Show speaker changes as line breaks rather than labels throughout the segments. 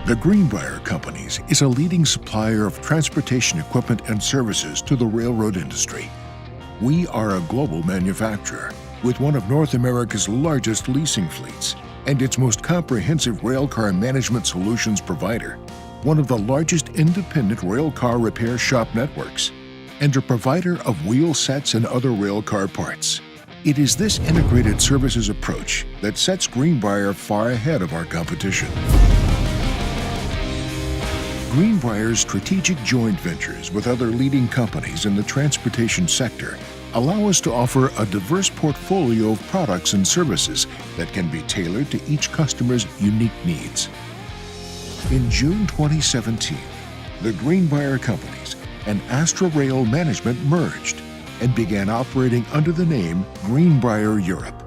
The Greenbrier Companies is a leading supplier of transportation equipment and services to the railroad industry. We are a global manufacturer with one of North America's largest leasing fleets and its most comprehensive railcar management solutions provider, one of the largest independent railcar repair shop networks, and a provider of wheel sets and other railcar parts. It is this integrated services approach that sets Greenbrier far ahead of our competition. Greenbrier's strategic joint ventures with other leading companies in the transportation sector allow us to offer a diverse portfolio of products and services that can be tailored to each customer's unique needs. In June 2017, the Greenbrier Companies and Astra Rail Management merged and began operating under the name Greenbrier Europe.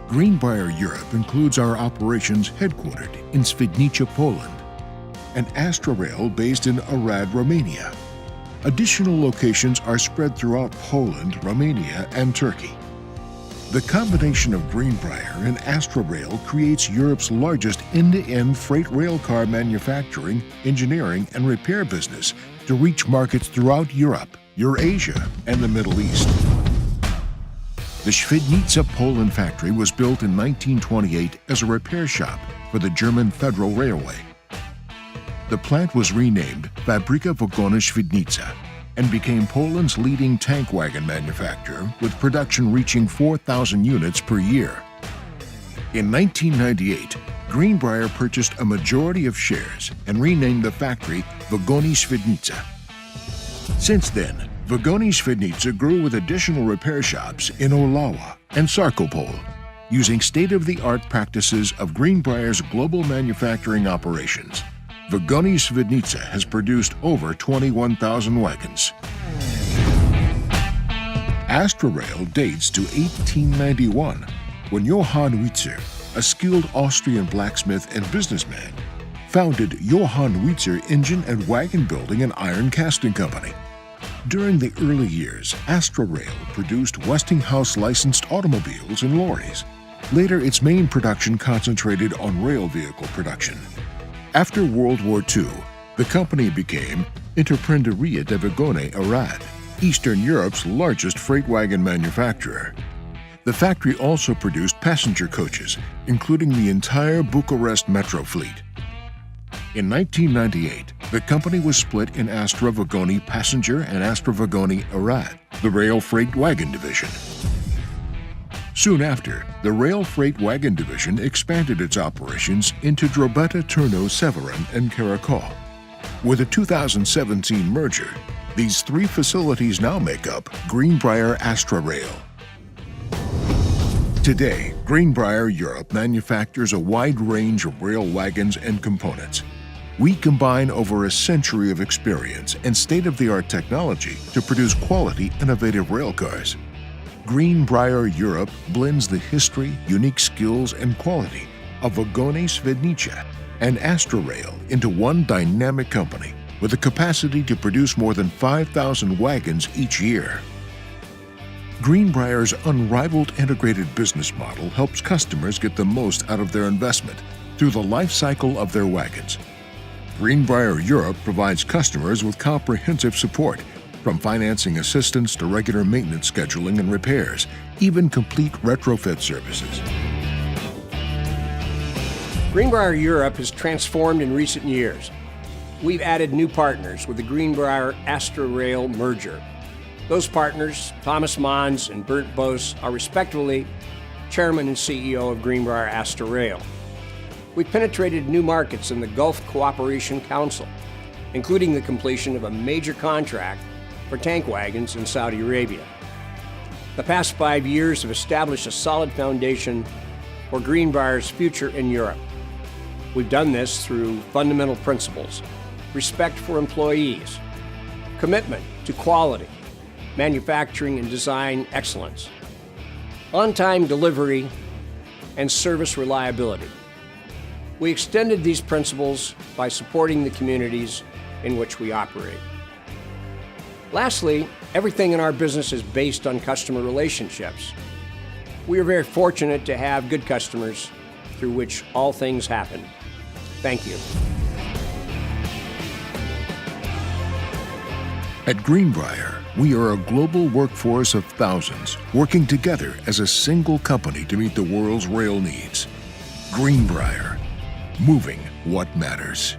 Greenbrier Europe includes our operations headquartered in Świdnica, Poland, and Astra Rail based in Arad, Romania. Additional locations are spread throughout Poland, Romania, and Turkey. The combination of Greenbrier and Astra Rail creates Europe's largest end-to-end freight railcar manufacturing, engineering, and repair business to reach markets throughout Europe, Eurasia, and the Middle East. The Świdnica, Poland factory was built in 1928 as a repair shop for the German Federal Railway. The plant was renamed Fabryka Wagony Świdnica and became Poland's leading tank wagon manufacturer, with production reaching 4,000 units per year. In 1998, Greenbrier purchased a majority of shares and renamed the factory Wagony Świdnica. Since then, Wagony Świdnica grew with additional repair shops in Olawa and Sarkopol, using state-of-the-art practices of Greenbrier's global manufacturing operations. Wagony Świdnica has produced over 21,000 wagons. Astra Rail dates to 1891, when Johann Witzer, a skilled Austrian blacksmith and businessman, founded Johann Witzer Engine and Wagon Building and Iron Casting Company. During the early years, Astra Rail produced Westinghouse-licensed automobiles and lorries. Later, its main production concentrated on rail vehicle production. After World War II, the company became Întreprinderea de Vagone Arad, Eastern Europe's largest freight wagon manufacturer. The factory also produced passenger coaches, including the entire Bucharest metro fleet. In 1998, the company was split in Astra Vagoni Passenger and Astra Vagoni Arad, the rail freight wagon division. Soon after, the Rail Freight Wagon Division expanded its operations into Drobeta, Turno, Severin, and Karakol. With a 2017 merger, these three facilities now make up Greenbrier Astra Rail. Today, Greenbrier Europe manufactures a wide range of rail wagons and components. We combine over a century of experience and state-of-the-art technology to produce quality, innovative railcars. Greenbrier Europe blends the history, unique skills, and quality of Wagony Świdnica and Astra Rail into one dynamic company with the capacity to produce more than 5,000 wagons each year. Greenbrier's unrivaled integrated business model helps customers get the most out of their investment through the life cycle of their wagons. Greenbrier Europe provides customers with comprehensive support, from financing assistance to regular maintenance scheduling and repairs, even complete retrofit services.
Greenbrier Europe has transformed in recent years. We've added new partners with the Greenbrier Astra Rail merger. Those partners, Thomas Mons and Bernd Bos, are respectively Chairman and CEO of Greenbrier Astra Rail. We've penetrated new markets in the Gulf Cooperation Council, including the completion of a major contract for tank wagons in Saudi Arabia. The past 5 years have established a solid foundation for Greenbrier's future in Europe. We've done this through fundamental principles: respect for employees, commitment to quality, manufacturing and design excellence, on-time delivery, and service reliability. We extended these principles by supporting the communities in which we operate. Lastly, everything in our business is based on customer relationships. We are very fortunate to have good customers through which all things happen. Thank you.
At Greenbrier, we are a global workforce of thousands working together as a single company to meet the world's rail needs. Greenbrier, moving what matters.